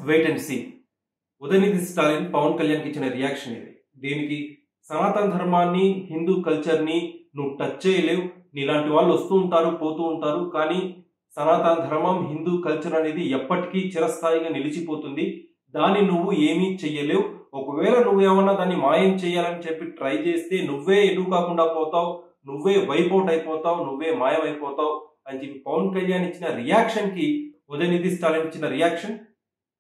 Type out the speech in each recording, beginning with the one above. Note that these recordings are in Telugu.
Wait and see. Udhayanidhi Stalin Pawan కళ్యాణ్కి ఇచ్చిన రియాక్షన్ ఇది. దీనికి సనాతన ధర్మాన్ని, హిందూ కల్చర్ని నువ్వు టచ్ చేయలేవు, నీలాంటి వాళ్ళు వస్తూ ఉంటారు పోతూ ఉంటారు, కానీ సనాతన ధర్మం, హిందూ కల్చర్ అనేది ఎప్పటికీ చిరస్థాయిగా నిలిచిపోతుంది, దాన్ని నువ్వు ఏమీ చెయ్యలేవు. ఒకవేళ నువ్వేమన్నా దాన్ని మాయం చేయాలని చెప్పి ట్రై చేస్తే నువ్వే ఎటు కాకుండా పోతావు, నువ్వే వైపౌట్ అయిపోతావు, నువ్వే మాయం అయిపోతావు అని చెప్పి పవన్ కళ్యాణ్ ఇచ్చిన రియాక్షన్ కి ఉదయనిధి స్టాలిన్ ఇచ్చిన reaction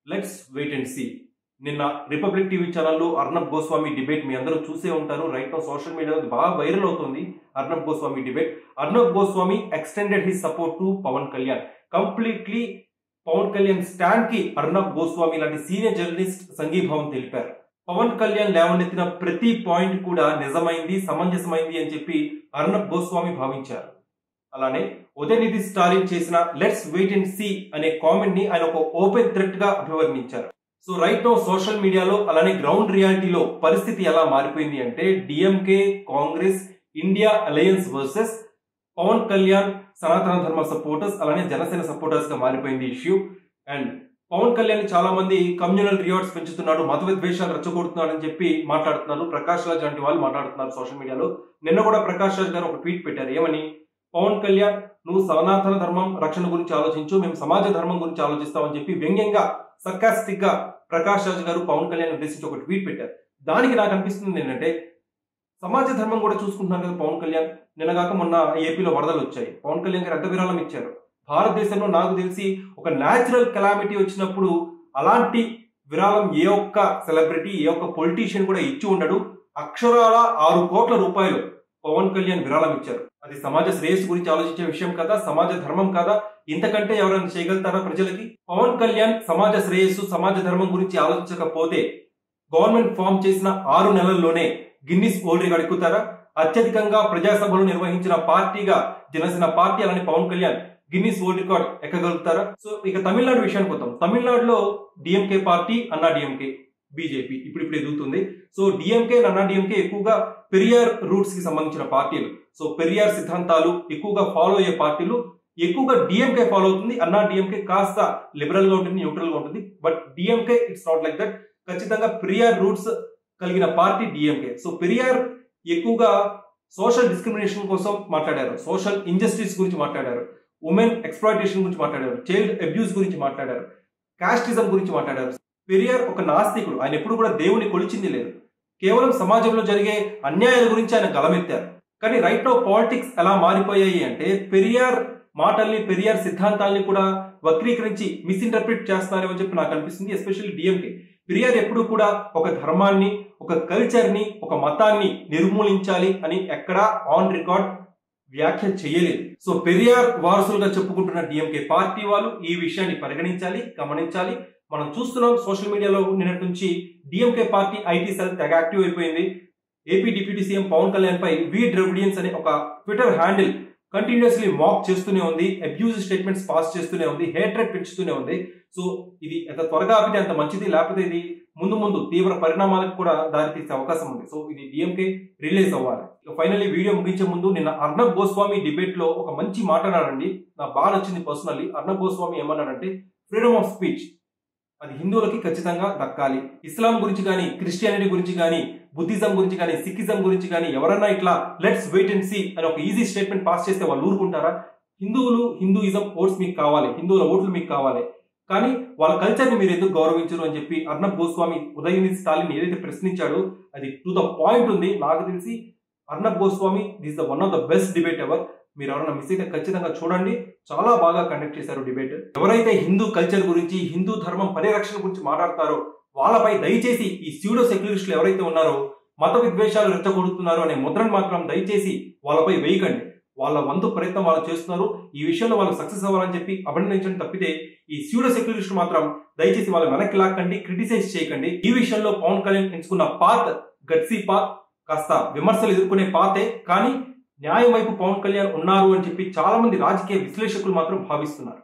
let's wait and see. నిన్న రిపబ్లిక్ టీవీ ఛానల్లో అర్నబ్ గోస్వామి డిబేట్ మీ అందరూ చూసే ఉంటారు. రైట్ నౌ సోషల్ మీడియాలో బాగా వైరల్ అవుతుంది Arnab Goswami debate. Arnab Goswami extended his support to Pawan Kalyan. Completely Pawan Kalyan stand కి అర్నబ్ గోస్వామి లాంటి సీనియర్ జర్నలిస్ట్ సంఘీభావం తెలిపారు. పవన్ కళ్యాణ్ లేవనెత్తిన ప్రతి పాయింట్ కూడా నిజమైంది, సమంజసమైంది అని చెప్పి అర్నబ్ గోస్వామి భావించారు. అలానే ఉదయనిధి స్టాలిన్ చేసిన లెట్స్ వెయిట్ అండ్ సీ అనే కామెంట్ ని ఆయన ఒక ఓపెన్ థ్రెట్ గా అభివర్ణించారు. సో రైట్ నౌ సోషల్ మీడియాలో అలానే గ్రౌండ్ రియాలిటీలో పరిస్థితి ఎలా మారిపోయింది అంటే DMK, Congress, India alliance versus Pawan Kalyan Sanatana Dharma supporters అలానే జనసేన సపోర్టర్స్ గా మారిపోయింది ఇష్యూ. అండ్ పవన్ కళ్యాణ్ చాలా మంది కమ్యూనల్ రివార్డ్స్ పెంచుతున్నాడు, మత విద్వేషాలు రెచ్చగొడుతున్నాడు అని చెప్పి మాట్లాడుతున్నారు. ప్రకాష్ రాజ్ లాంటి వాళ్ళు మాట్లాడుతున్నారు సోషల్ మీడియాలో. నిన్న కూడా ప్రకాష్ రాజ్ గారు ఒక ట్వీట్ పెట్టారు. ఏమని? పవన్ కళ్యాణ్ నువ్వు సనాతన ధర్మం రక్షణ గురించి ఆలోచించు, మేము సమాజ ధర్మం గురించి ఆలోచిస్తామని చెప్పి వ్యంగ్యంగా సర్కాస్టిక్ గా ప్రకాష్ రాజ్ గారు పవన్ కళ్యాణ్ ఉద్దేశించి ఒక ట్వీట్ పెట్టారు. దానికి నాకు అనిపిస్తుంది ఏంటంటే సమాజ ధర్మం కూడా చూసుకుంటున్నారు కదా పవన్ కళ్యాణ్. నిన్నగాక మొన్న ఏపీలో వరదలు వచ్చాయి, పవన్ కళ్యాణ్ గారు ఎంత విరాళం ఇచ్చారు. భారతదేశంలో నాకు తెలిసి ఒక న్యాచురల్ కెలామిటీ వచ్చినప్పుడు అలాంటి విరాళం ఏ ఒక్క సెలబ్రిటీ, ఏ ఒక్క పొలిటీషియన్ కూడా ఇచ్చి ఉండడు. అక్షరాల 6 కోట్ల రూపాయలు పవన్ కళ్యాణ్ విరాళం ఇచ్చారు. అది సమాజ శ్రేయస్సు గురించి ఆలోచించే విషయం కదా, సమాజ ధర్మం కదా, ఇంతకంటే ఎవరైనా చేయగలుగుతారా ప్రజలకి? పవన్ కళ్యాణ్ సమాజ శ్రేయస్సు, సమాజ ధర్మం గురించి ఆలోచించకపోతే గవర్నమెంట్ ఫామ్ చేసిన 6 నెలల్లోనే గిన్నిస్ వరల్డ్ రికార్డ్ ఎక్కుతారా? అత్యధికంగా ప్రజాసభలు నిర్వహించిన పార్టీగా జనసేన పార్టీ అలానే Pawan Kalyan Guinness world record ఎక్కగలుగుతారా? సో ఇక తమిళనాడు విషయానికి వద్దాం. తమిళనాడులో DMK party, Anna DMK, BJP ఇప్పుడు ఎదుగుతుంది. సో డిఎంకే, అన్నా డిఎంకే ఎక్కువగా పెరియార్ రూట్స్ కి సంబంధించిన పార్టీలు. సో పెరియార్ సిద్ధాంతాలు ఎక్కువగా ఫాలో అయ్యే పార్టీలు. ఎక్కువగా డిఎంకే ఫాలో అవుతుంది, అన్నా డిఎంకే కాస్త లిబరల్ గా ఉంటుంది, న్యూట్రల్ గా ఉంటుంది. But DMK it's not like that. ఖచ్చితంగా పెరియార్ రూట్స్ కలిగిన పార్టీ డిఎంకే. సో పెరియార్ ఎక్కువగా సోషల్ డిస్క్రిమినేషన్ కోసం మాట్లాడారు, సోషల్ ఇంజస్టిస్ గురించి మాట్లాడారు, ఉమెన్ ఎక్స్ప్లాయిటేషన్ గురించి మాట్లాడారు, చైల్డ్ అబ్యూస్ గురించి మాట్లాడారు, కాస్టిజం గురించి మాట్లాడారు. పెరియార్ ఒక నాస్తికుడు, ఆయన ఎప్పుడు కూడా దేవుని కొలిచింది లేదు. కేవలం సమాజంలో జరిగే అన్యాయాల గురించి ఆయన గలమెత్తారు. కానీ రైట్ నౌ పాలిటిక్స్ ఎలా మారిపోయాయి అంటే పెరియార్ మాటల్ని, పెరియార్ సిద్ధాంతాల్ని కూడా వక్రీకరించి మిస్ఇంటర్ప్రిట్ చేస్తున్నారు అని చెప్పి నాకు అనిపిస్తుంది. Especially DMK. పెరియార్ ఎప్పుడు కూడా ఒక ధర్మాన్ని, ఒక కల్చర్ ని, ఒక మతాన్ని నిర్మూలించాలి అని ఎక్కడా ఆన్ రికార్డ్ వ్యాఖ్య చేయలేదు. సో పెరియార్ వారసులుగా చెప్పుకుంటున్న డిఎంకే పార్టీ వాళ్ళు ఈ విషయాన్ని పరిగణించాలి, గమనించాలి. మనం చూస్తున్నాం సోషల్ మీడియాలో నిన్నటి నుంచి డిఎంకే పార్టీ ఐటీ సెల్ తెగ యాక్టివ్ అయిపోయింది. AP deputy CM Pawan Kalyan పై వి ద్రవిడియన్స్ అనే ఒక ట్విట్టర్ హ్యాండిల్ కంటిన్యూస్లీ మాక్ చేస్తూనే ఉంది, అబ్యూజ్ స్టేట్మెంట్స్ పాస్ చేస్తూనే ఉంది, హేట్రెడ్ పెంచుతూనే ఉంది. సో ఇది ఎంత త్వరగా ఆపితే అంత మంచిది, లేకపోతే ఇది ముందు తీవ్ర పరిణామాలకు కూడా దారితీసే అవకాశం ఉంది. సో ఇది డిఎంకే రిలీజ్ అవ్వాలి. ఫైనల్లీ వీడియో ముగించే ముందు నిన్న అర్నబ్ గోస్వామి డిబేట్ లో ఒక మంచి మాట అన్నాడండి, నాకు బాగా నచ్చింది పర్సనల్లీ. అర్నబ్ గోస్వామి ఏమన్నాడంటే ఫ్రీడమ్ ఆఫ్ స్పీచ్ అది హిందువులకి ఖచ్చితంగా దక్కాలి. ఇస్లాం గురించి కానీ, క్రిస్టియానిటీ గురించి కానీ, బుద్ధిజం గురించి కానీ, సిక్కిజం గురించి కానీ ఎవరన్నా ఇట్లా లెట్స్ వెయిట్ అండ్ సీ అని ఒక ఈజీ స్టేట్మెంట్ పాస్ చేస్తే వాళ్ళు ఊరుకుంటారా? హిందూయిజం ఓట్స్ మీకు కావాలి, హిందువుల ఓట్లు మీకు కావాలి, కానీ వాళ్ళ కల్చర్ ని మీరు ఎందుకు గౌరవించరు అని చెప్పి అర్నబ్ గోస్వామి ఉదయనిధి స్టాలిన్ ఏదైతే ప్రశ్నించాడో అది టు ద పాయింట్ ఉంది. నాకు తెలిసి Arnab Goswami this the one of the best debate ever. మీరు ఎవరైనా మిస్ అయితే ఖచ్చితంగా చూడండి, చాలా బాగా కండక్ట్ చేశారు డిబేట్. ఎవరైతే హిందూ కల్చర్ గురించి, హిందూ ధర్మం పరిరక్షణ గురించి మాట్లాడతారో వాళ్ళపై దయచేసి ఈ స్యూడో సెక్యులరిస్టులు ఎవరైతే ఉన్నారో మత విద్వేషాలు రెచ్చగొడుతున్నారు అనే ముద్రను మాత్రం దయచేసి వాళ్ళపై వేయకండి. వాళ్ళ వంతు ప్రయత్నం వాళ్ళు చేస్తున్నారు, ఈ విషయంలో వాళ్ళు సక్సెస్ అవ్వాలని చెప్పి అభినందించండి తప్పితే ఈ స్యూడో సెక్యులరిస్టులు మాత్రం దయచేసి వాళ్ళ వెనక్కి లాక్కండి, క్రిటిసైజ్ చేయకండి. ఈ విషయంలో పవన్ కళ్యాణ్ ఎంచుకున్న పాత్ గట్సీ పాత్, కాస్త విమర్శలు ఎదుర్కొనే పాతే, కానీ న్యాయం వైపు పవన్ కళ్యాణ్ ఉన్నారు అని చెప్పి చాలా మంది రాజకీయ విశ్లేషకులు మాత్రం భావిస్తున్నారు.